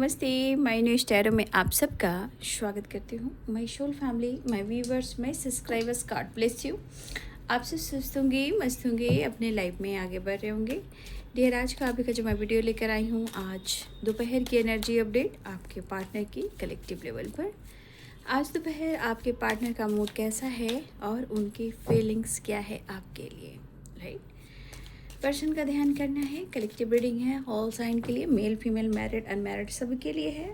नमस्ते। My new स्टैरो में आप सबका स्वागत करती हूँ। My soul family, my viewers, my subscribers, God bless you. आप सब सुस्त होंगे, मस्त होंगे, अपने लाइफ में आगे बढ़ रहे होंगे। डियर, आज का अभी का जो मैं वीडियो लेकर आई हूँ, आज दोपहर की एनर्जी अपडेट आपके पार्टनर की कलेक्टिव लेवल पर। आज दोपहर आपके पार्टनर का मूड कैसा है और उनकी फीलिंग्स क्या है आपके लिए, राइट। पर्सन का ध्यान करना है। कलेक्टिव रीडिंग है ऑल साइन के लिए, मेल फीमेल मैरिड अनमैरिड सभी के लिए है।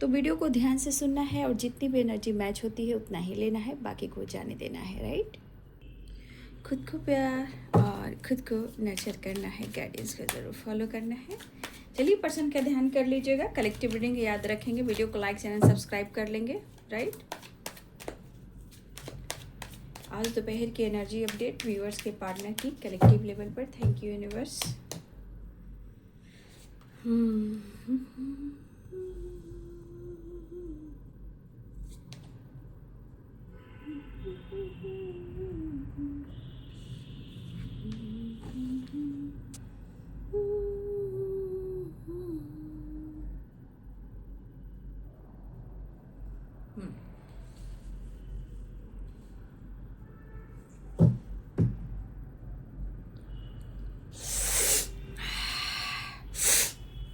तो वीडियो को ध्यान से सुनना है और जितनी भी एनर्जी मैच होती है उतना ही लेना है, बाकी को जाने देना है, राइट। खुद को प्यार और खुद को नर्चर करना है, गाइडेंस को ज़रूर फॉलो करना है। चलिए पर्सन का ध्यान कर लीजिएगा। कलेक्टिव रीडिंग याद रखेंगे, वीडियो को लाइक चैनल सब्सक्राइब कर लेंगे, राइट। आज दोपहर की एनर्जी अपडेट व्यूअर्स के पार्टनर की कलेक्टिव लेवल पर। Thank you universe.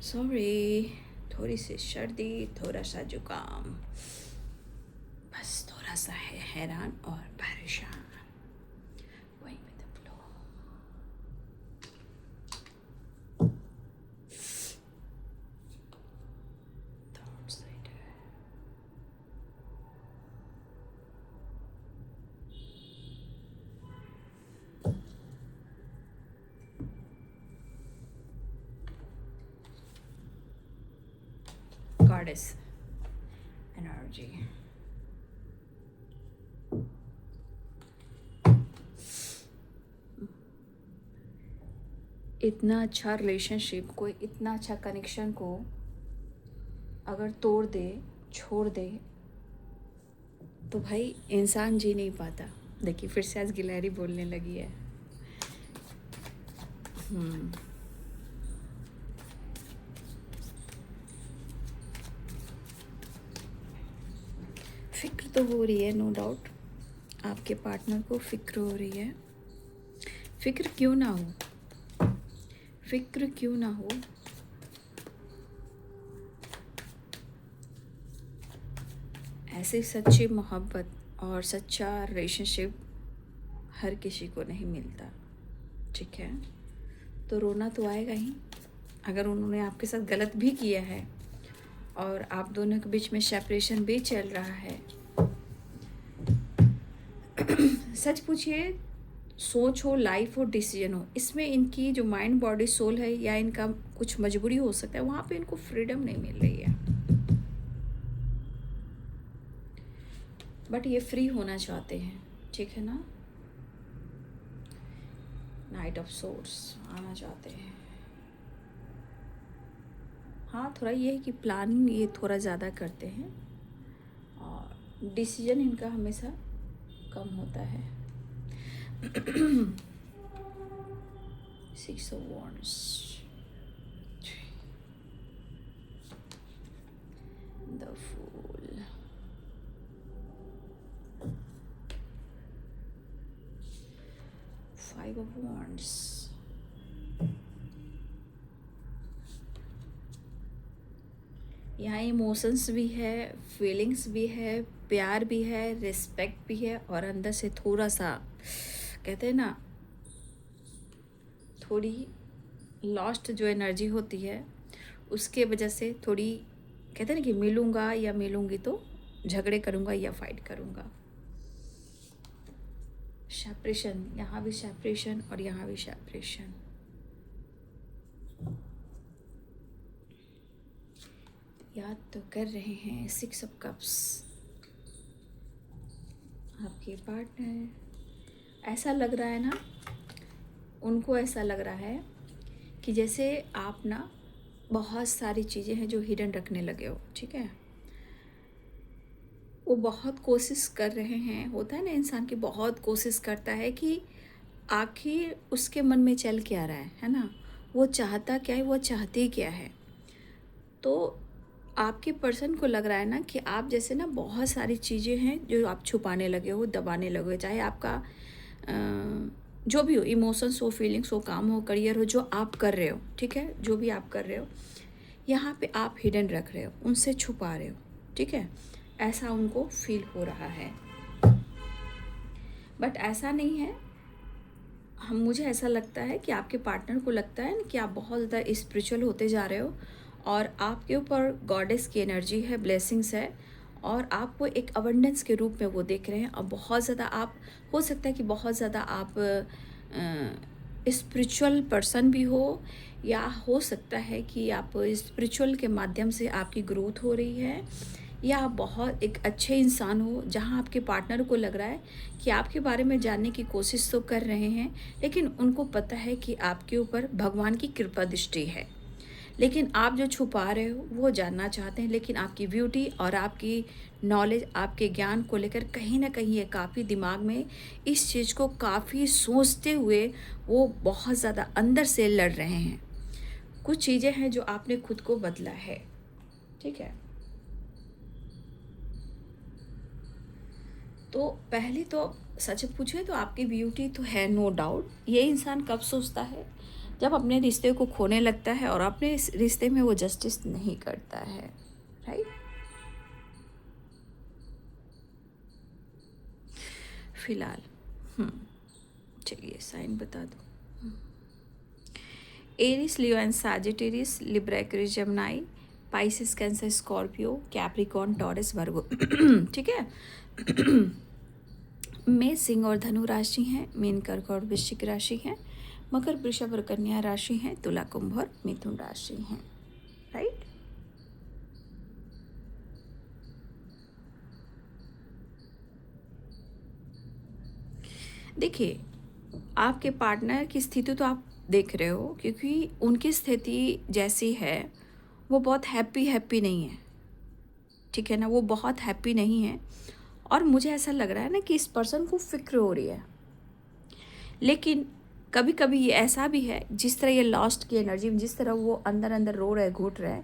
सॉरी, थोड़ी सी सर्दी, थोड़ा सा जुकाम, बस थोड़ा सा है हैरान और परेशान। वही में the flow. Third side goddess energy. इतना अच्छा रिलेशनशिप को, इतना अच्छा कनेक्शन को अगर तोड़ दे, छोड़ दे, तो भाई इंसान जी नहीं पाता। देखिए फिर से आज गिलहरी बोलने लगी है। फिक्र तो हो रही है, नो डाउट। आपके पार्टनर को फिक्र हो रही है। फिक्र क्यों ना हो, फिक्र क्यों ना हो। ऐसी सच्ची मोहब्बत और सच्चा रिलेशनशिप हर किसी को नहीं मिलता, ठीक है। तो रोना तो आएगा ही। अगर उन्होंने आपके साथ गलत भी किया है और आप दोनों के बीच में सेपरेशन भी चल रहा है, सच पूछिए, सोच हो, लाइफ हो, डिसीजन हो, इसमें इनकी जो माइंड बॉडी सोल है या इनका कुछ मजबूरी हो सकता है, वहाँ पे इनको फ्रीडम नहीं मिल रही है। बट ये फ्री होना चाहते हैं, ठीक है ना। नाइट ऑफ सोर्स आना चाहते हैं। हाँ, थोड़ा ये है कि प्लानिंग ये थोड़ा ज़्यादा करते हैं और डिसीजन इनका हमेशा कम होता है। 6 of Wands, the Fool, 5 of Wands, यहाँ इमोशंस भी है, फीलिंग्स भी है, प्यार भी है, रिस्पेक्ट भी है और अंदर से थोड़ा सा कहते हैं ना, थोड़ी लॉस्ट जो एनर्जी होती है उसके वजह से थोड़ी कहते हैं ना कि मिलूँगा या मिलूँगी तो झगड़े करूँगा या फाइट करूँगा। सेपरेशन, यहाँ भी सेपरेशन और यहाँ भी सेपरेशन। याद तो कर रहे हैं 6 of Cups। आपके पार्टनर ऐसा लग रहा है ना, उनको ऐसा लग रहा है कि जैसे आप ना बहुत सारी चीज़ें हैं जो हिडन रखने लगे हो, ठीक है। वो बहुत कोशिश कर रहे हैं, होता है ना इंसान की बहुत कोशिश करता है कि आखिर उसके मन में चल क्या रहा है ना। वो चाहता क्या है, वो चाहती क्या है। तो आपके पर्सन को लग रहा है ना कि आप जैसे ना बहुत सारी चीज़ें हैं जो आप छुपाने लगे हो, दबाने लगे हो, चाहे आपका जो भी हो, इमोशंस हो, फीलिंग्स हो, काम हो, करियर हो, जो आप कर रहे हो, ठीक है, जो भी आप कर रहे हो, यहाँ पे आप हिडन रख रहे हो, उनसे छुपा रहे हो, ठीक है, ऐसा उनको फील हो रहा है। बट ऐसा नहीं है। मुझे ऐसा लगता है कि आपके पार्टनर को लगता है कि आप बहुत ज़्यादा स्पिरिचुअल होते जा रहे हो और आपके ऊपर गॉडेस की एनर्जी है, ब्लेसिंग्स है, और आपको एक अबंडेंस के रूप में वो देख रहे हैं। और बहुत ज़्यादा आप, हो सकता है कि बहुत ज़्यादा आप स्पिरिचुअल पर्सन भी हो, या हो सकता है कि आप स्पिरिचुअल के माध्यम से आपकी ग्रोथ हो रही है, या आप बहुत एक अच्छे इंसान हो, जहां आपके पार्टनर को लग रहा है कि आपके बारे में जानने की कोशिश तो कर रहे हैं, लेकिन उनको पता है कि आपके ऊपर भगवान की कृपा दृष्टि है, लेकिन आप जो छुपा रहे हो वो जानना चाहते हैं। लेकिन आपकी ब्यूटी और आपकी नॉलेज, आपके ज्ञान को लेकर कहीं ना कहीं ये काफ़ी दिमाग में इस चीज़ को काफ़ी सोचते हुए वो बहुत ज़्यादा अंदर से लड़ रहे हैं। कुछ चीज़ें हैं जो आपने खुद को बदला है, ठीक है। तो पहले तो सच पूछे तो आपकी ब्यूटी तो है, नो डाउट। ये इंसान कब सोचता है? जब अपने रिश्ते को खोने लगता है और अपने इस रिश्ते में वो जस्टिस नहीं करता है, राइट। फिलहाल चलिए साइन बता दो। Aries, Leo and Sagittarius, Libra, Aquarius, Gemini, Pisces, Cancer, Scorpio, Capricorn, Taurus, Virgo, ठीक है। मेष, सिंह और धनु राशि हैं, मीन, कर्क और वृश्चिक राशि हैं, मकर, वृषभ और कन्या राशि हैं, तुला, कुंभ और मिथुन राशि हैं, राइट। देखिए, आपके पार्टनर की स्थिति तो आप देख रहे हो, क्योंकि उनकी स्थिति जैसी है वो बहुत हैप्पी नहीं है, ठीक है ना, वो बहुत हैप्पी नहीं है। और मुझे ऐसा लग रहा है ना कि इस पर्सन को फिक्र हो रही है। लेकिन कभी कभी ये ऐसा भी है, जिस तरह ये लॉस्ट की एनर्जी, जिस तरह वो अंदर अंदर रो रहे, घुट रहे,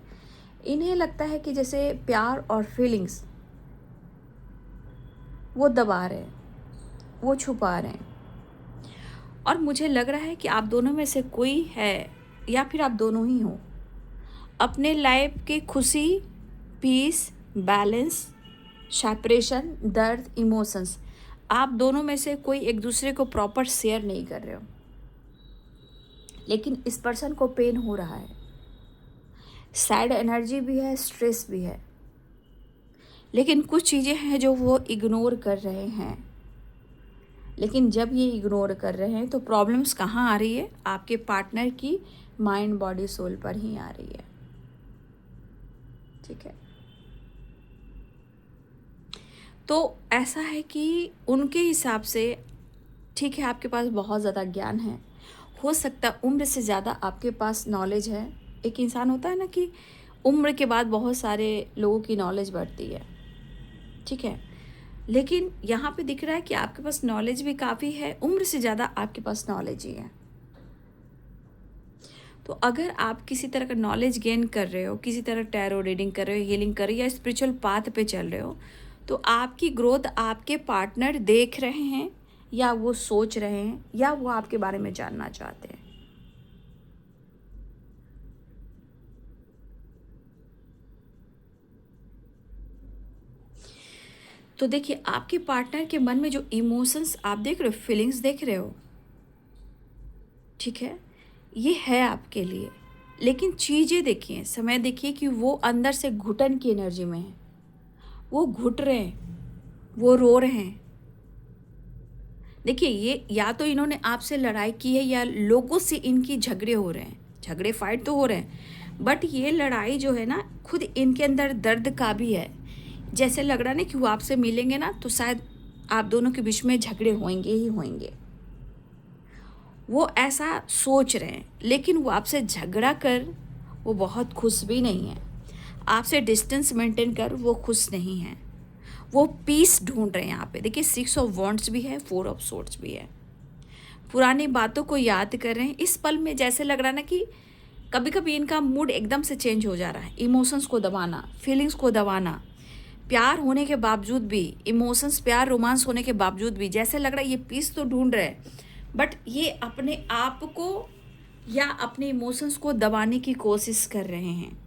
इन्हें लगता है कि जैसे प्यार और फीलिंग्स वो दबा रहे हैं, वो छुपा रहे हैं। और मुझे लग रहा है कि आप दोनों में से कोई है, या फिर आप दोनों ही हो, अपने लाइफ के खुशी, पीस, बैलेंस, सेपरेशन, दर्द, इमोशंस, आप दोनों में से कोई एक दूसरे को प्रॉपर शेयर नहीं कर रहे हो। लेकिन इस पर्सन को पेन हो रहा है, सैड एनर्जी भी है, स्ट्रेस भी है, लेकिन कुछ चीज़ें हैं जो वो इग्नोर कर रहे हैं। लेकिन जब ये इग्नोर कर रहे हैं तो प्रॉब्लम्स कहाँ आ रही है? आपके पार्टनर की माइंड, बॉडी, सोल पर ही आ रही है, ठीक है। तो ऐसा है कि उनके हिसाब से, ठीक है, आपके पास बहुत ज़्यादा ज्ञान है, हो सकता है उम्र से ज़्यादा आपके पास नॉलेज है। एक इंसान होता है ना कि उम्र के बाद बहुत सारे लोगों की नॉलेज बढ़ती है, ठीक है। लेकिन यहाँ पे दिख रहा है कि आपके पास नॉलेज भी काफ़ी है, उम्र से ज़्यादा आपके पास नॉलेज ही है। तो अगर आप किसी तरह का नॉलेज गेन कर रहे हो, किसी तरह टैरो रीडिंग कर रहे हो, हीलिंग कर रहे हो, या स्पिरिचुअल पाथ पे चल रहे हो, तो आपकी ग्रोथ आपके पार्टनर देख रहे हैं, या वो सोच रहे हैं, या वो आपके बारे में जानना चाहते हैं। तो देखिए, आपके पार्टनर के मन में जो इमोशंस आप देख रहे हो, फीलिंग्स देख रहे हो, ठीक है, ये है आपके लिए। लेकिन चीज़ें देखिए, समय देखिए कि वो अंदर से घुटन की एनर्जी में है, वो घुट रहे हैं, वो रो रहे हैं। देखिए, ये या तो इन्होंने आपसे लड़ाई की है, या लोगों से इनकी झगड़े हो रहे हैं, झगड़े फाइट तो हो रहे हैं, बट ये लड़ाई जो है ना, खुद इनके अंदर दर्द का भी है। जैसे लग रहा है ना कि वो आपसे मिलेंगे ना तो शायद आप दोनों के बीच में झगड़े होंगे ही होंगे, वो ऐसा सोच रहे हैं। लेकिन वो आपसे झगड़ा कर वो बहुत खुश भी नहीं है, आपसे डिस्टेंस मेंटेन कर वो खुश नहीं है, वो पीस ढूंढ रहे हैं यहाँ पे। देखिए, 6 ऑफ वॉन्ड्स भी है, 4 ऑफ सोर्ड्स भी है, पुरानी बातों को याद कर रहे हैं। इस पल में जैसे लग रहा है ना कि कभी कभी इनका मूड एकदम से चेंज हो जा रहा है, इमोशंस को दबाना, फीलिंग्स को दबाना, प्यार होने के बावजूद भी, इमोशंस, प्यार, रोमांस होने के बावजूद भी जैसे लग रहा है ये पीस तो ढूंढ रहे हैं, बट ये अपने आप को या अपने इमोशंस को दबाने की कोशिश कर रहे हैं।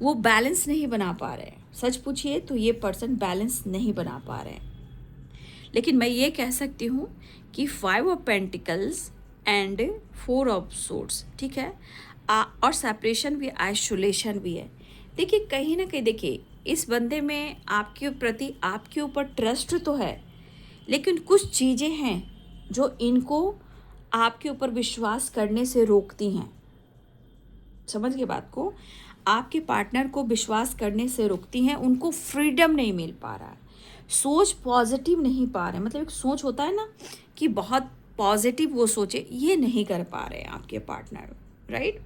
वो बैलेंस नहीं बना पा रहे हैं। सच पूछिए तो ये पर्सन बैलेंस नहीं बना पा रहे हैं। लेकिन मैं ये कह सकती हूँ कि 5 of pentacles and 4 of swords, ठीक है, और सेपरेशन भी, आइसोलेशन भी है। देखिए कहीं ना कहीं, देखिए इस बंदे में आपके प्रति, आपके ऊपर ट्रस्ट तो है, लेकिन कुछ चीज़ें हैं जो इनको आपके ऊपर विश्वास करने से रोकती हैं। समझ गए बात को? आपके पार्टनर को विश्वास करने से रोकती हैं, उनको फ्रीडम नहीं मिल पा रहा है, सोच पॉजिटिव नहीं पा रहे। मतलब एक सोच होता है ना कि बहुत पॉजिटिव वो सोचे, ये नहीं कर पा रहे हैं आपके पार्टनर, राइट।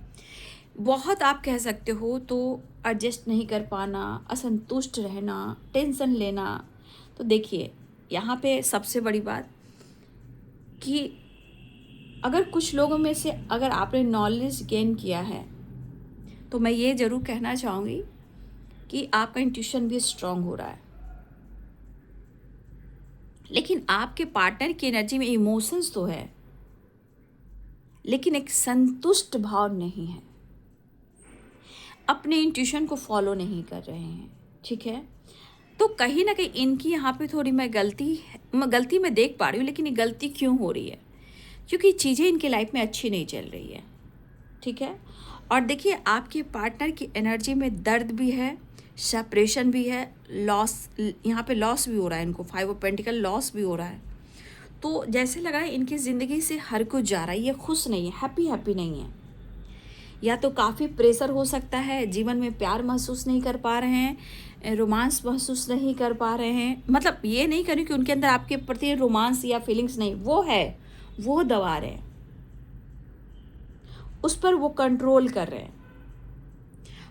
बहुत आप कह सकते हो तो एडजस्ट नहीं कर पाना, असंतुष्ट रहना, टेंशन लेना। तो देखिए यहाँ पे सबसे बड़ी बात कि अगर कुछ लोगों में से अगर आपने नॉलेज गेन किया है तो मैं ये ज़रूर कहना चाहूँगी कि आपका इंट्यूशन भी स्ट्रांग हो रहा है। लेकिन आपके पार्टनर की एनर्जी में इमोशंस तो है, लेकिन एक संतुष्ट भाव नहीं है, अपने इंट्यूशन को फॉलो नहीं कर रहे हैं, ठीक है। तो कहीं ना कहीं इनकी यहाँ पे थोड़ी मैं गलती मैं देख पा रही हूँ। लेकिन ये गलती क्यों हो रही है? क्योंकि चीज़ें इनके लाइफ में अच्छी नहीं चल रही है, ठीक है। और देखिए आपके पार्टनर की एनर्जी में दर्द भी है, सेपरेशन भी है, लॉस, यहाँ पे लॉस भी हो रहा है इनको, 5 ऑफ पेंटिकल, लॉस भी हो रहा है। तो जैसे लग रहा है इनकी ज़िंदगी से हर कुछ जा रहा है, ये खुश नहीं है, हैप्पी नहीं है। या तो काफ़ी प्रेशर हो सकता है, जीवन में प्यार महसूस नहीं कर पा रहे हैं, रोमांस महसूस नहीं कर पा रहे हैं। मतलब ये नहीं करूँ कि उनके अंदर आपके प्रति रोमांस या फीलिंग्स नहीं, वो है, वो दबा रहे हैं, उस पर वो कंट्रोल कर रहे हैं।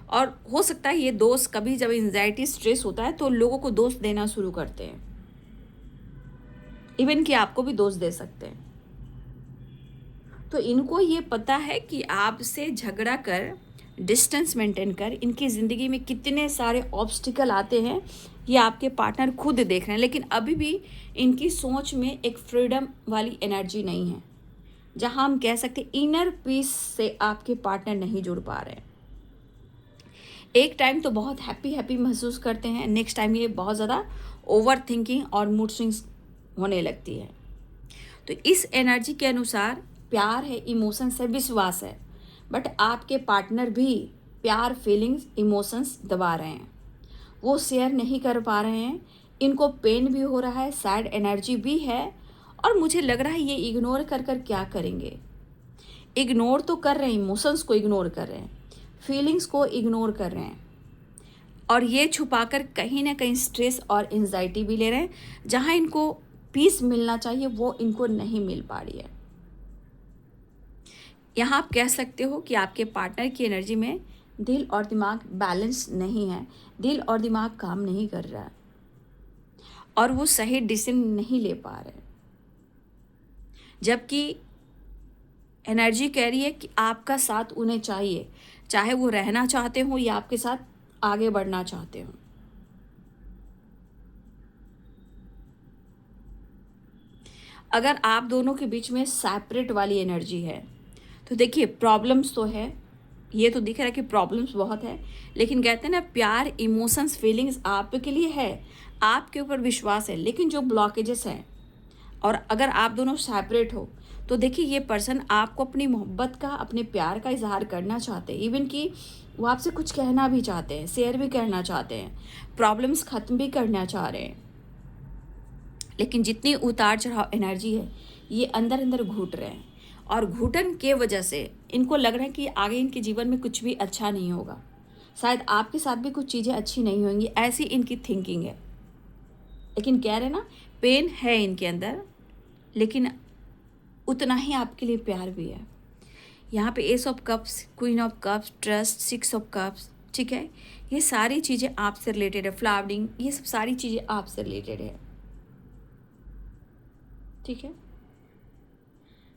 और हो सकता है ये दोस्त, कभी जब एंजाइटी, स्ट्रेस होता है तो लोगों को दोस्त देना शुरू करते हैं, इवन कि आपको भी दोस्त दे सकते हैं। तो इनको ये पता है कि आपसे झगड़ा कर, डिस्टेंस मेंटेन कर, इनकी ज़िंदगी में कितने सारे ऑब्स्टिकल आते हैं, ये आपके पार्टनर खुद देख रहे हैं। लेकिन अभी भी इनकी सोच में एक फ्रीडम वाली एनर्जी नहीं है, जहां हम कह सकते इनर पीस से आपके पार्टनर नहीं जुड़ पा रहे हैं। एक टाइम तो बहुत हैप्पी महसूस करते हैं, नेक्स्ट टाइम ये बहुत ज़्यादा ओवर थिंकिंग और मूड स्विंग्स होने लगती है। तो इस एनर्जी के अनुसार प्यार है, इमोशंस है, विश्वास है, बट आपके पार्टनर भी प्यार, फीलिंग्स, इमोशंस दबा रहे हैं, वो शेयर नहीं कर पा रहे हैं। इनको पेन भी हो रहा है, सैड एनर्जी भी है, और मुझे लग रहा है ये इग्नोर कर कर क्या करेंगे। इग्नोर तो कर रहे हैं, इमोशंस को इग्नोर कर रहे हैं, फीलिंग्स को इग्नोर कर रहे हैं, और ये छुपाकर कहीं ना कहीं स्ट्रेस और एंजाइटी भी ले रहे हैं। जहाँ इनको पीस मिलना चाहिए वो इनको नहीं मिल पा रही है। यहाँ आप कह सकते हो कि आपके पार्टनर की एनर्जी में दिल और दिमाग बैलेंस नहीं है, दिल और दिमाग काम नहीं कर रहा है, और वो सही डिसीजन नहीं ले पा रहे। जबकि एनर्जी कह रही है कि आपका साथ उन्हें चाहिए, चाहे वो रहना चाहते हो या आपके साथ आगे बढ़ना चाहते हो। अगर आप दोनों के बीच में सेपरेट वाली एनर्जी है तो देखिए प्रॉब्लम्स तो है, ये तो दिख रहा है कि प्रॉब्लम्स बहुत है। लेकिन कहते हैं ना, प्यार, इमोशंस, फीलिंग्स आपके लिए है, आपके ऊपर विश्वास है, लेकिन जो ब्लॉकेजेस हैं, और अगर आप दोनों सेपरेट हो तो देखिए ये पर्सन आपको अपनी मोहब्बत का, अपने प्यार का इजहार करना चाहते हैं, इवन कि वो आपसे कुछ कहना भी चाहते हैं, शेयर भी करना चाहते हैं, प्रॉब्लम्स ख़त्म भी करना चाह रहे हैं। लेकिन जितनी उतार चढ़ाव एनर्जी है, ये अंदर अंदर घुट रहे हैं, और घुटन के वजह से इनको लग रहा है कि आगे इनके जीवन में कुछ भी अच्छा नहीं होगा, शायद आपके साथ भी कुछ चीज़ें अच्छी नहीं होंगी, ऐसी इनकी थिंकिंग है। लेकिन कह रहे ना, पेन है इनके अंदर, लेकिन उतना ही आपके लिए प्यार भी है। यहाँ पे S of cups, queen of cups, trust, 6 of cups, ठीक है, ये सारी चीज़ें आपसे रिलेटेड है, फ्लावरिंग, ये सब सारी चीज़ें आपसे रिलेटेड है, ठीक है।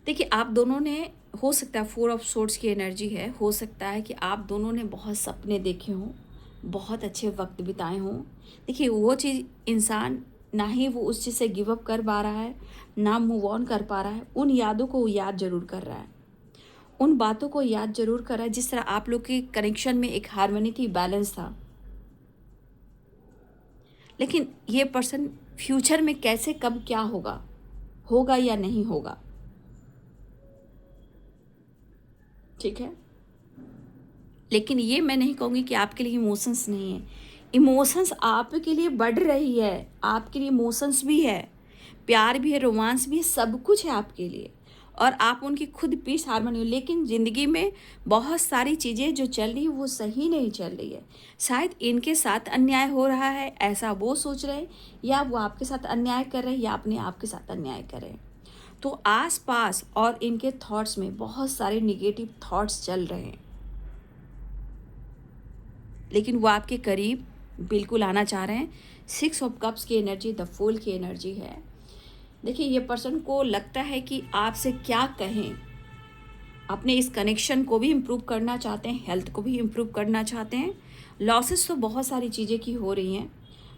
देखिए आप दोनों ने, हो सकता है 4 ऑफ सोर्ड्स की एनर्जी है, हो सकता है कि आप दोनों ने बहुत सपने देखे हों, बहुत अच्छे वक्त बिताए हों। देखिए वो चीज़ इंसान ना ही वो उस चीज़ से गिव अप कर पा रहा है, ना मूव ऑन कर पा रहा है। उन यादों को वो याद ज़रूर कर रहा है, उन बातों को याद ज़रूर कर रहा है जिस तरह आप लोग के कनेक्शन में एक हार्मनी थी, बैलेंस था। लेकिन ये पर्सन फ्यूचर में कैसे कब क्या होगा, होगा या नहीं होगा, ठीक है। लेकिन ये मैं नहीं कहूँगी कि आपके लिए इमोशंस नहीं है। इमोशंस आपके लिए बढ़ रही है, आपके लिए इमोशंस भी है, प्यार भी है, रोमांस भी है, सब कुछ है आपके लिए। और आप उनकी खुद पीस हारमोनी हो। लेकिन ज़िंदगी में बहुत सारी चीज़ें जो चल रही है वो सही नहीं चल रही है। शायद इनके साथ अन्याय हो रहा है, ऐसा वो सोच रहे हैं, या वो आपके साथ अन्याय कर रहे हैं, या अपने आपके साथ अन्याय कर रहे हैं। तो आस पास और इनके थॉट्स में बहुत सारे निगेटिव थॉट्स चल रहे हैं, लेकिन वो आपके करीब बिल्कुल आना चाह रहे हैं। 6 ऑफ कप्स की एनर्जी द फूल की एनर्जी है। देखिए ये पर्सन को लगता है कि आपसे क्या कहें, अपने इस कनेक्शन को भी इम्प्रूव करना चाहते हैं, हेल्थ को भी इम्प्रूव करना चाहते हैं। लॉसेस तो बहुत सारी चीज़ें की हो रही हैं,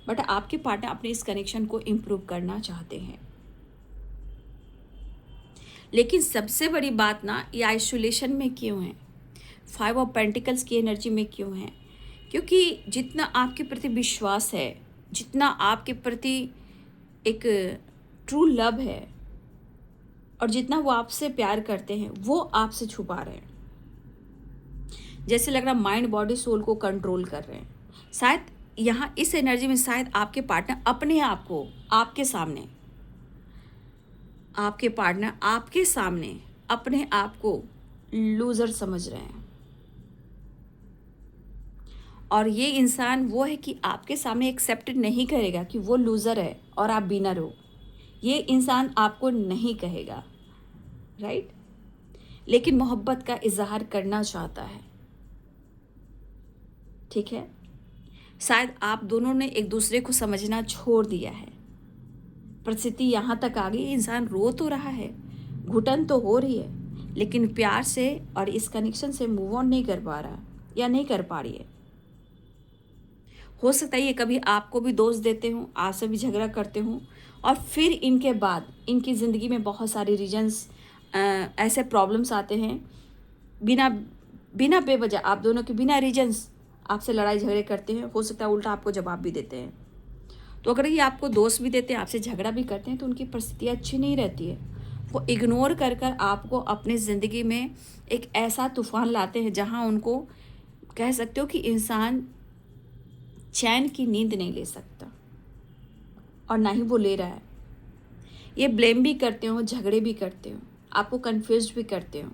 बट आपके पार्टनर अपने इस कनेक्शन को इम्प्रूव करना चाहते हैं। लेकिन सबसे बड़ी बात ना, ये आइसोलेशन में क्यों है, 5 ऑफ पेंटिकल्स की एनर्जी में क्यों है? क्योंकि जितना आपके प्रति विश्वास है, जितना आपके प्रति एक ट्रू लव है, और जितना वो आपसे प्यार करते हैं, वो आपसे छुपा रहे हैं। जैसे लग रहा माइंड बॉडी सोल को कंट्रोल कर रहे हैं। शायद यहाँ इस एनर्जी में शायद आपके पार्टनर अपने आप को आपके सामने, आपके पार्टनर आपके सामने अपने आप को लूजर समझ रहे हैं। और ये इंसान वो है कि आपके सामने एक्सेप्ट नहीं करेगा कि वो लूज़र है और आप विनर हो। ये इंसान आपको नहीं कहेगा, राइट? लेकिन मोहब्बत का इजहार करना चाहता है, ठीक है। शायद आप दोनों ने एक दूसरे को समझना छोड़ दिया है। परिस्थिति यहाँ तक आ गई, इंसान रो तो रहा है, घुटन तो हो रही है, लेकिन प्यार से और इस कनेक्शन से मूव ऑन नहीं कर पा रहा या नहीं कर पा रही है। हो सकता है ये कभी आपको भी दोष देते हों, आपसे भी झगड़ा करते हों, और फिर इनके बाद इनकी ज़िंदगी में बहुत सारे रीजंस, ऐसे प्रॉब्लम्स आते हैं, बिना बिना बेवजह आप दोनों के बिना रीजंस आपसे लड़ाई झगड़े करते हैं। हो सकता है उल्टा आपको जवाब भी देते हैं। तो अगर ये आपको दोष भी देते हैं, आपसे झगड़ा भी करते हैं, तो उनकी परिस्थिति अच्छी नहीं रहती है। वो इग्नोर कर कर आपको अपनी ज़िंदगी में एक ऐसा तूफान लाते हैं जहाँ उनको कह सकते हो कि इंसान चैन की नींद नहीं ले सकता, और ना ही वो ले रहा है। ये ब्लेम भी करते हो, झगड़े भी करते हो, आपको कंफ्यूज भी करते हो,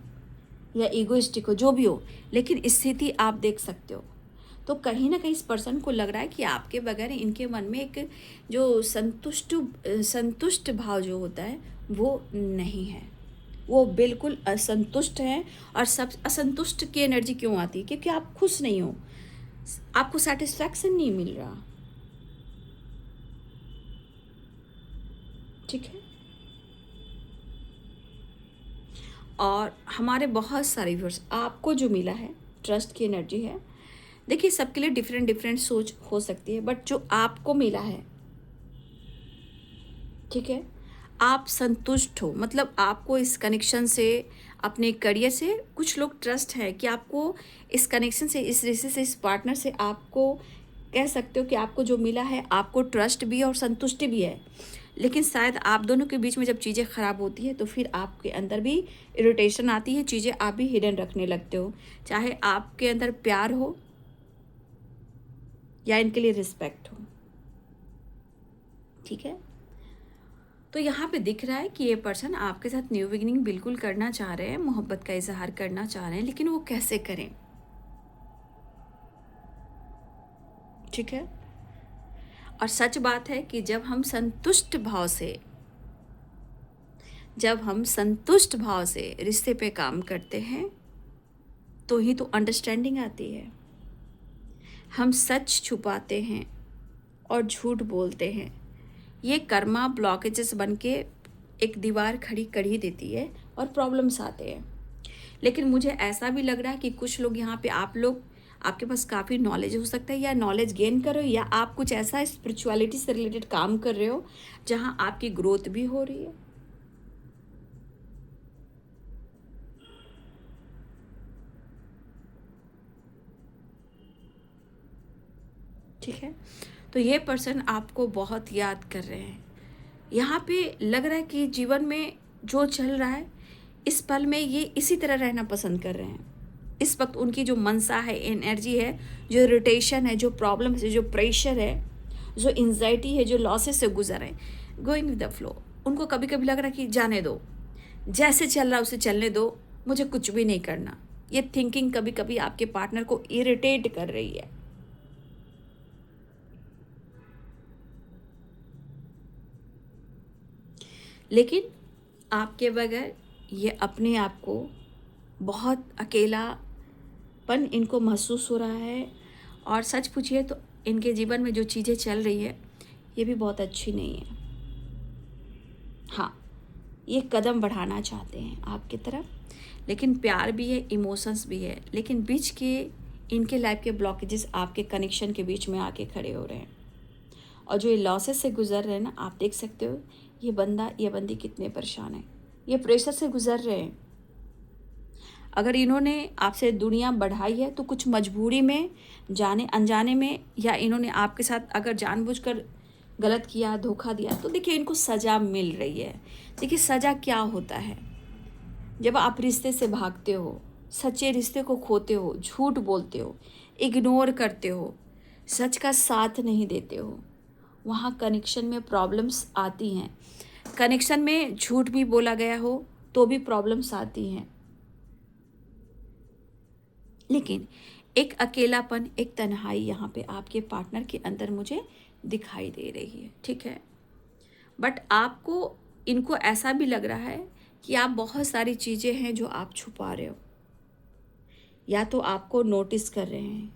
या ईगोइस्टिक हो, जो भी हो, लेकिन स्थिति आप देख सकते हो। तो कहीं ना कहीं इस पर्सन को लग रहा है कि आपके बगैर इनके मन में एक जो संतुष्ट भाव जो होता है वो नहीं है, वो बिल्कुल असंतुष्ट है। और सब असंतुष्ट की एनर्जी क्यों आती है? क्योंकि आप खुश नहीं हो, आपको सेटिस्फैक्शन नहीं मिल रहा, ठीक है। और हमारे बहुत सारे व्यूअर्स, आपको जो मिला है ट्रस्ट की एनर्जी है। देखिए सबके लिए डिफरेंट डिफरेंट सोच हो सकती है, बट जो आपको मिला है, ठीक है, आप संतुष्ट हो। मतलब आपको इस कनेक्शन से, अपने करियर से, कुछ लोग ट्रस्ट है कि आपको इस कनेक्शन से, इस रिश्ते से, इस पार्टनर से आपको कह सकते हो कि आपको जो मिला है, आपको ट्रस्ट भी है और संतुष्टि भी है। लेकिन शायद आप दोनों के बीच में जब चीज़ें ख़राब होती है तो फिर आपके अंदर भी इरिटेशन आती है, चीज़ें आप भी हिडन रखने लगते हो, चाहे आपके अंदर प्यार हो या इनके लिए रिस्पेक्ट हो, ठीक है। तो यहाँ पे दिख रहा है कि ये पर्सन आपके साथ न्यू बिगिनिंग बिल्कुल करना चाह रहे हैं, मोहब्बत का इजहार करना चाह रहे हैं, लेकिन वो कैसे करें, ठीक है। और सच बात है कि जब हम संतुष्ट भाव से रिश्ते पे काम करते हैं तो ही तो अंडरस्टैंडिंग आती है। हम सच छुपाते हैं और झूठ बोलते हैं, ये कर्मा ब्लॉकेजेस बन के एक दीवार खड़ी कर ही देती है और प्रॉब्लम्स आते हैं। लेकिन मुझे ऐसा भी लग रहा है कि कुछ लोग यहाँ पे, आप लोग, आपके पास काफ़ी नॉलेज हो सकता है, या नॉलेज गेन कर रहे हो, या आप कुछ ऐसा स्पिरिचुअलिटी से रिलेटेड काम कर रहे हो जहाँ आपकी ग्रोथ भी हो रही है। ठीक है, तो ये पर्सन आपको बहुत याद कर रहे हैं। यहाँ पे लग रहा है कि जीवन में जो चल रहा है इस पल में ये इसी तरह रहना पसंद कर रहे हैं। इस वक्त उनकी जो मनसा है, एनर्जी है, जो इरिटेशन है, जो प्रॉब्लम है, जो प्रेशर है, जो एंजाइटी है, जो लॉसेस से गुजर है, गोइंग विद द फ्लो। उनको कभी कभी लग रहा है कि जाने दो, जैसे चल रहा है उसे चलने दो, मुझे कुछ भी नहीं करना। ये थिंकिंग कभी कभी आपके पार्टनर को इरिटेट कर रही है। लेकिन आपके बगैर ये अपने आप को बहुत अकेलापन इनको महसूस हो रहा है। और सच पूछिए तो इनके जीवन में जो चीज़ें चल रही है ये भी बहुत अच्छी नहीं है। हाँ, ये कदम बढ़ाना चाहते हैं आपकी तरफ, लेकिन प्यार भी है, इमोशंस भी है, लेकिन बीच के इनके लाइफ के ब्लॉकेजेस आपके कनेक्शन के बीच में आके खड़े हो रहे हैं। और जो ये लॉसेस से गुजर रहे हैं ना, आप देख सकते हो ये बंदा, ये बंदी कितने परेशान है, ये प्रेशर से गुजर रहे हैं। अगर इन्होंने आपसे दुनिया बढ़ाई है तो कुछ मजबूरी में, जाने अनजाने में, या इन्होंने आपके साथ अगर जानबूझकर गलत किया, धोखा दिया, तो देखिए इनको सज़ा मिल रही है। देखिए सज़ा क्या होता है, जब आप रिश्ते से भागते हो, सच्चे रिश्ते को खोते हो, झूठ बोलते हो, इग्नोर करते हो, सच का साथ नहीं देते हो, वहाँ कनेक्शन में प्रॉब्लम्स आती हैं। कनेक्शन में झूठ भी बोला गया हो तो भी प्रॉब्लम्स आती हैं। लेकिन एक अकेलापन, एक तन्हाई यहाँ पे आपके पार्टनर के अंदर मुझे दिखाई दे रही है। ठीक है, बट आपको, इनको ऐसा भी लग रहा है कि आप बहुत सारी चीज़ें हैं जो आप छुपा रहे हो, या तो आपको नोटिस कर रहे हैं।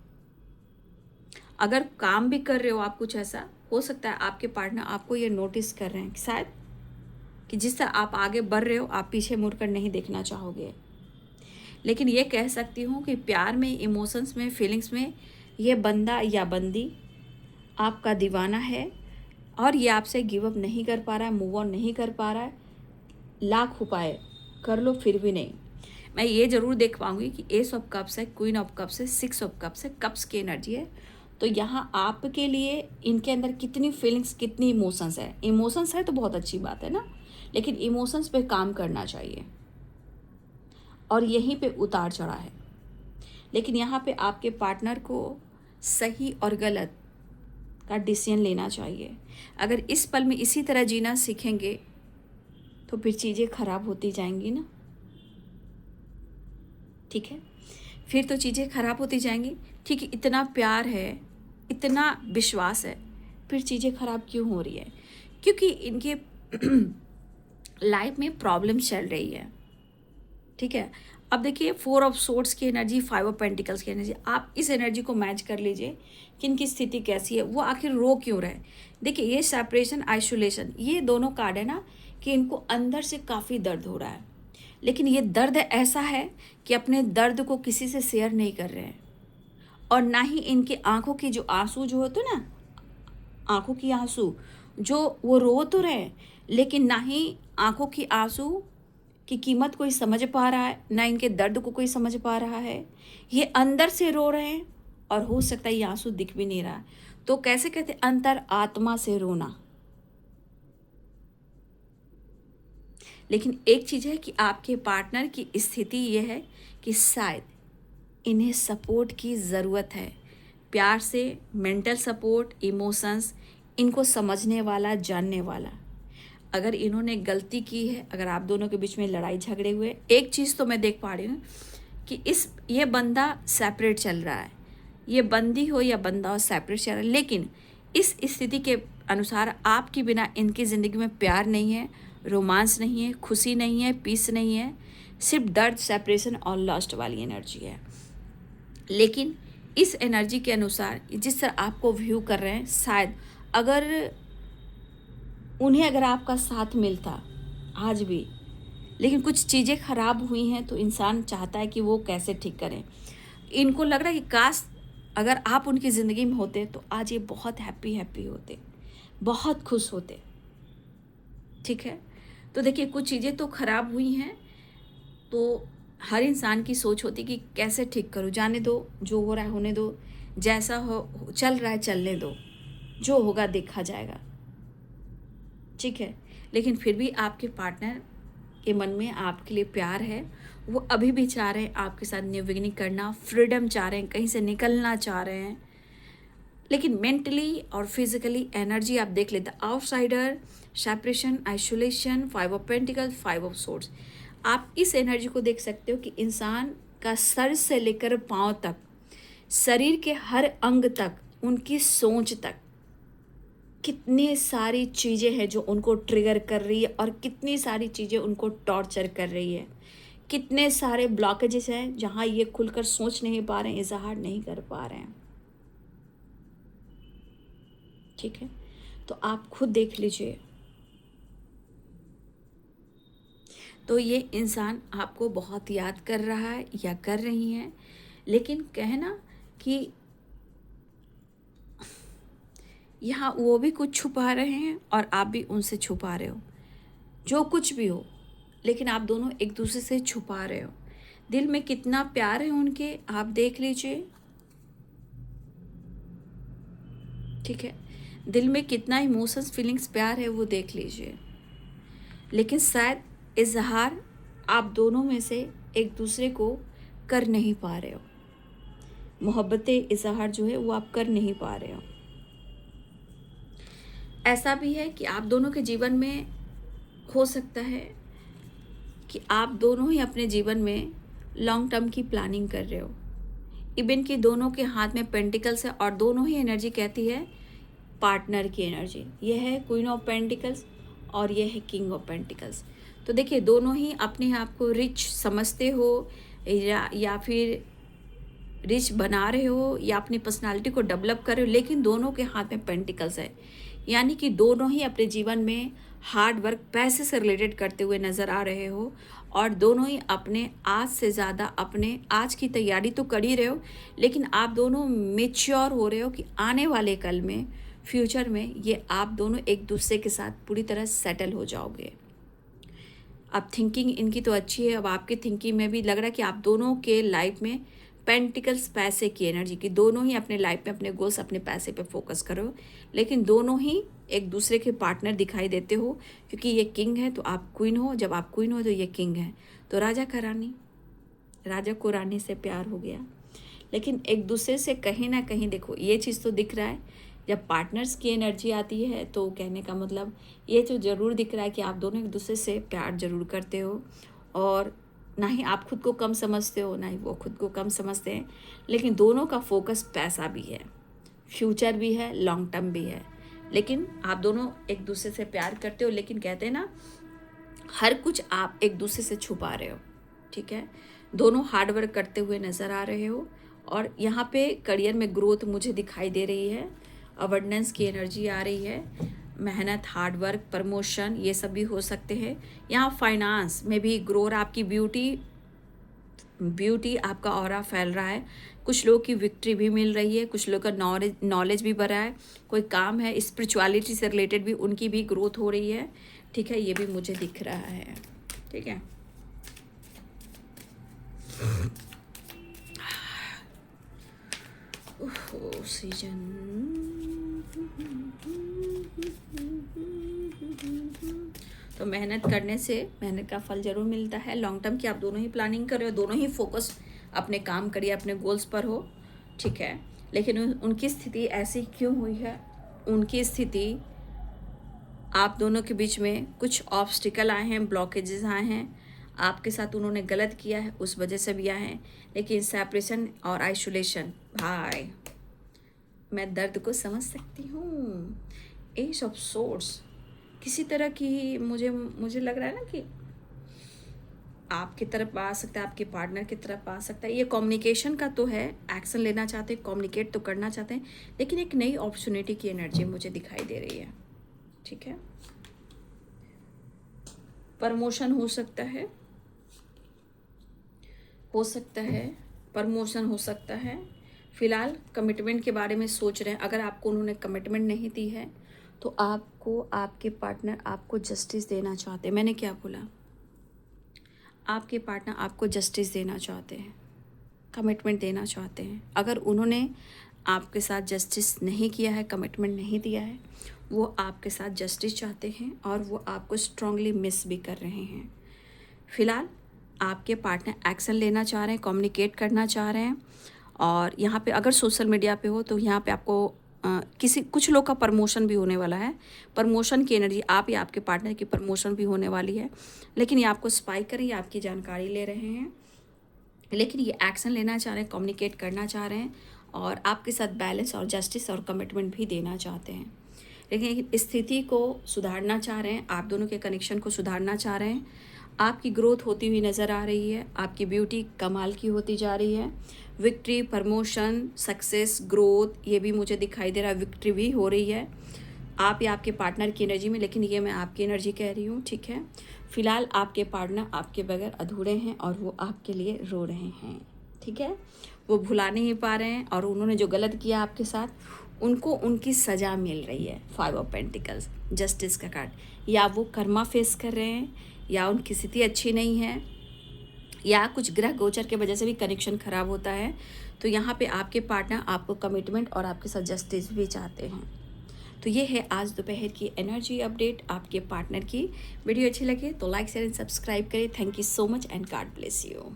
अगर काम भी कर रहे हो आप, कुछ ऐसा हो सकता है आपके पार्टनर आपको ये नोटिस कर रहे हैं शायद, कि जिस तरह आप आगे बढ़ रहे हो आप पीछे मुड़कर नहीं देखना चाहोगे। लेकिन ये कह सकती हूँ कि प्यार में, इमोशंस में, फीलिंग्स में ये बंदा या बंदी आपका दीवाना है, और ये आपसे गिव अप नहीं कर पा रहा है, मूव ऑन नहीं कर पा रहा है। लाख उपाय कर लो फिर भी नहीं। मैं ये ज़रूर देख पाऊँगी कि एस ऑफ कप्स है, क्वीन ऑफ कप्स है, सिक्स ऑफ कप्स है, कप्स की एनर्जी है। तो यहाँ आपके लिए इनके अंदर कितनी फीलिंग्स, कितनी इमोशंस है। इमोशंस है तो बहुत अच्छी बात है ना, लेकिन इमोशंस पे काम करना चाहिए, और यहीं पे उतार चढ़ा है। लेकिन यहाँ पे आपके पार्टनर को सही और गलत का डिसीजन लेना चाहिए। अगर इस पल में इसी तरह जीना सीखेंगे तो फिर चीज़ें खराब होती जाएंगी ना। ठीक है, फिर तो चीज़ें खराब होती जाएंगी। ठीक है, इतना प्यार है, इतना विश्वास है, फिर चीज़ें खराब क्यों हो रही है? क्योंकि इनके लाइफ में प्रॉब्लम चल रही है। ठीक है, अब देखिए 4 ऑफ सोर्ड्स की एनर्जी, 5 ऑफ पेंटिकल्स की एनर्जी, आप इस एनर्जी को मैच कर लीजिए कि इनकी स्थिति कैसी है, वो आखिर रो क्यों रहे। देखिए ये सेपरेशन, आइसोलेशन, ये दोनों कार्ड है ना कि इनको अंदर से काफ़ी दर्द हो रहा है, लेकिन ये दर्द ऐसा है कि अपने दर्द को किसी से शेयर नहीं कर रहे हैं। और ना ही इनकी आंखों की जो आंसू जो होते ना, आंखों की आंसू जो वो रो तो रहे हैं, लेकिन ना ही आंखों की आंसू की कीमत कोई समझ पा रहा है, ना इनके दर्द को कोई समझ पा रहा है। ये अंदर से रो रहे हैं, और हो सकता है ये आंसू दिख भी नहीं रहा है। तो कैसे कहते, अंतर आत्मा से रोना। लेकिन एक चीज़ है कि आपके पार्टनर की स्थिति ये है कि शायद इन्हें सपोर्ट की ज़रूरत है, प्यार से, मेंटल सपोर्ट, इमोशंस, इनको समझने वाला, जानने वाला। अगर इन्होंने गलती की है, अगर आप दोनों के बीच में लड़ाई झगड़े हुए, एक चीज़ तो मैं देख पा रही हूँ कि ये बंदा सेपरेट चल रहा है, ये बंदी हो या बंदा हो, सेपरेट चल रहा है। लेकिन इस स्थिति के अनुसार आपके बिना इनकी ज़िंदगी में प्यार नहीं है, रोमांस नहीं है, खुशी नहीं है, पीस नहीं है, सिर्फ दर्द, सेपरेशन और लॉस्ट वाली एनर्जी है। लेकिन इस एनर्जी के अनुसार जिस तरह आपको व्यू कर रहे हैं, शायद अगर उन्हें, अगर आपका साथ मिलता आज भी, लेकिन कुछ चीज़ें ख़राब हुई हैं तो इंसान चाहता है कि वो कैसे ठीक करें। इनको लग रहा है कि काश अगर आप उनकी ज़िंदगी में होते तो आज ये बहुत हैप्पी हैप्पी होते, बहुत खुश होते। ठीक है, तो देखिए कुछ चीज़ें तो ख़राब हुई हैं, तो हर इंसान की सोच होती कि कैसे ठीक करूँ, जाने दो, जो हो रहा है होने दो, जैसा हो चल रहा है चलने दो, जो होगा देखा जाएगा। ठीक है, लेकिन फिर भी आपके पार्टनर के मन में आपके लिए प्यार है, वो अभी भी चाह रहे हैं आपके साथ न्यू बिगिनिंग करना, फ्रीडम चाह रहे हैं, कहीं से निकलना चाह रहे हैं। लेकिन मेंटली और फिजिकली एनर्जी आप देख लेते, outsider, separation, isolation, 5 of pentacles, 5 of swords. आप इस एनर्जी को देख सकते हो कि इंसान का सर से लेकर पांव तक, शरीर के हर अंग तक, उनकी सोच तक कितनी सारी चीज़ें हैं जो उनको ट्रिगर कर रही है और कितनी सारी चीज़ें उनको टॉर्चर कर रही है। कितने सारे ब्लॉकेजेस हैं जहाँ ये खुलकर सोच नहीं पा रहे हैं, इजहार नहीं कर पा रहे हैं। ठीक है, तो आप खुद देख लीजिए। तो ये इंसान आपको बहुत याद कर रहा है या कर रही हैं, लेकिन कहना कि यहाँ वो भी कुछ छुपा रहे हैं और आप भी उनसे छुपा रहे हो, जो कुछ भी हो, लेकिन आप दोनों एक दूसरे से छुपा रहे हो। दिल में कितना प्यार है उनके, आप देख लीजिए। ठीक है, दिल में कितना इमोशंस, फीलिंग्स, प्यार है वो देख लीजिए। लेकिन शायद इजहार आप दोनों में से एक दूसरे को कर नहीं पा रहे हो। मोहब्बतें इजहार जो है वो आप कर नहीं पा रहे हो। ऐसा भी है कि आप दोनों के जीवन में हो सकता है कि आप दोनों ही अपने जीवन में लॉन्ग टर्म की प्लानिंग कर रहे हो। इवन कि दोनों के हाथ में पेंटिकल्स है और दोनों ही एनर्जी कहती है पार्टनर की एनर्जी। ये है क्वीन ऑफ पेंटिकल्स और ये है किंग ऑफ पेंटिकल्स। तो देखिए दोनों ही अपने आप को रिच समझते हो या फिर रिच बना रहे हो या अपनी पर्सनालिटी को डेवलप कर रहे हो, लेकिन दोनों के हाथ में पेंटिकल्स है। यानी कि दोनों ही अपने जीवन में हार्ड वर्क, पैसे से रिलेटेड करते हुए नज़र आ रहे हो और दोनों ही अपने आज से ज़्यादा अपने आज की तैयारी तो कर ही रहे हो, लेकिन आप दोनों मेच्योर हो रहे हो कि आने वाले कल में, फ्यूचर में ये आप दोनों एक दूसरे के साथ पूरी तरह सेटल हो जाओगे। अब थिंकिंग इनकी तो अच्छी है, अब आपकी थिंकिंग में भी लग रहा है कि आप दोनों के लाइफ में पेंटिकल्स, पैसे की एनर्जी की, दोनों ही अपने लाइफ में अपने गोल्स, अपने पैसे पे फोकस करो, लेकिन दोनों ही एक दूसरे के पार्टनर दिखाई देते हो, क्योंकि ये किंग है तो आप क्वीन हो, जब आप क्वीन हो तो ये किंग है। तो राजा का रानी, राजा को रानी से प्यार हो गया, लेकिन एक दूसरे से कहीं ना कहीं देखो ये चीज़ तो दिख रहा है, जब पार्टनर्स की एनर्जी आती है तो कहने का मतलब ये तो ज़रूर दिख रहा है कि आप दोनों एक दूसरे से प्यार ज़रूर करते हो और ना ही आप खुद को कम समझते हो ना ही वो खुद को कम समझते हैं, लेकिन दोनों का फोकस पैसा भी है, फ्यूचर भी है, लॉन्ग टर्म भी है। लेकिन आप दोनों एक दूसरे से प्यार करते हो, लेकिन कहते हैं ना हर कुछ आप एक दूसरे से छुपा रहे हो। ठीक है, दोनों हार्डवर्क करते हुए नज़र आ रहे हो और यहाँ पे करियर में ग्रोथ मुझे दिखाई दे रही है, अबंडेंस की एनर्जी आ रही है, मेहनत, हार्ड वर्क, प्रमोशन ये सब भी हो सकते हैं। यहाँ फाइनेंस में भी ग्रो, आपकी ब्यूटी आपका ऑरा फैल रहा है, कुछ लोगों की विक्ट्री भी मिल रही है, कुछ लोगों का नॉलेज भी बढ़ा है, कोई काम है स्पिरिचुअलिटी से रिलेटेड भी उनकी भी ग्रोथ हो रही है। ठीक है, ये भी मुझे दिख रहा है। ठीक है, सीजन तो मेहनत करने से मेहनत का फल ज़रूर मिलता है। लॉन्ग टर्म की आप दोनों ही प्लानिंग कर रहे हो, दोनों ही फोकस अपने काम करिए, अपने गोल्स पर हो। ठीक है, लेकिन उनकी स्थिति ऐसी क्यों हुई है? उनकी स्थिति, आप दोनों के बीच में कुछ ऑब्स्टिकल आए हैं, ब्लॉकेजेस आए हैं, आपके साथ उन्होंने गलत किया है उस वजह से भी आए हैं। लेकिन सेपरेशन और आइसोलेशन, भाई मैं दर्द को समझ सकती हूँ। एस ऑफ सोर्ड्स किसी तरह की मुझे लग रहा है ना कि आपकी तरफ आ सकता है, आपके पार्टनर की तरफ आ सकता है। ये कम्युनिकेशन का तो है, एक्शन लेना चाहते हैं, कम्युनिकेट तो करना चाहते हैं, लेकिन एक नई अपॉर्चुनिटी की एनर्जी मुझे दिखाई दे रही है। ठीक है, प्रमोशन हो सकता है, प्रमोशन हो सकता है। फिलहाल कमिटमेंट के बारे में सोच रहे हैं। अगर आपको उन्होंने कमिटमेंट नहीं दी है तो आपको आपके पार्टनर आपको जस्टिस देना चाहते हैं। मैंने क्या बोला? आपके पार्टनर आपको जस्टिस देना चाहते हैं, कमिटमेंट देना चाहते हैं। अगर उन्होंने आपके साथ जस्टिस नहीं किया है, कमिटमेंट नहीं दिया है, वो आपके साथ जस्टिस चाहते हैं और वो आपको स्ट्रांगली मिस भी कर रहे हैं। फिलहाल आपके पार्टनर एक्शन लेना चाह रहे हैं, कम्युनिकेट करना चाह रहे हैं। और यहाँ पे अगर सोशल मीडिया पे हो तो यहाँ पे आपको कुछ लोग का प्रमोशन भी होने वाला है। प्रमोशन की एनर्जी, आप या आपके पार्टनर की प्रमोशन भी होने वाली है। लेकिन ये आपको स्पाई करें, ये आपकी जानकारी ले रहे हैं, लेकिन ये एक्शन लेना चाह रहे हैं, कम्युनिकेट करना चाह रहे हैं और आपके साथ बैलेंस और जस्टिस और कमिटमेंट भी देना चाहते हैं। लेकिन स्थिति को सुधारना चाह रहे हैं, आप दोनों के कनेक्शन को सुधारना चाह रहे हैं। आपकी ग्रोथ होती हुई नज़र आ रही है, आपकी ब्यूटी कमाल की होती जा रही है। विक्ट्री, प्रमोशन, सक्सेस, ग्रोथ, ये भी मुझे दिखाई दे रहा है। विक्ट्री भी हो रही है आप या आपके पार्टनर की एनर्जी में, लेकिन ये मैं आपकी एनर्जी कह रही हूँ, ठीक है। फिलहाल आपके पार्टनर आपके बगैर अधूरे हैं और वो आपके लिए रो रहे हैं, ठीक है। वो भुला नहीं पा रहे हैं और उन्होंने जो गलत किया आपके साथ, उनको उनकी सज़ा मिल रही है। 5 ऑफ पेंटिकल्स, जस्टिस का कार्ड। या वो कर्मा फेस कर रहे हैं, या उनकी स्थिति अच्छी नहीं है, या कुछ ग्रह गोचर के वजह से भी कनेक्शन ख़राब होता है। तो यहाँ पे आपके पार्टनर आपको कमिटमेंट और आपके साथ जस्टिस भी चाहते हैं। तो ये है आज दोपहर की एनर्जी अपडेट आपके पार्टनर की। वीडियो अच्छी लगे तो लाइक शेयर एंड सब्सक्राइब करें। Thank you so much and God bless you.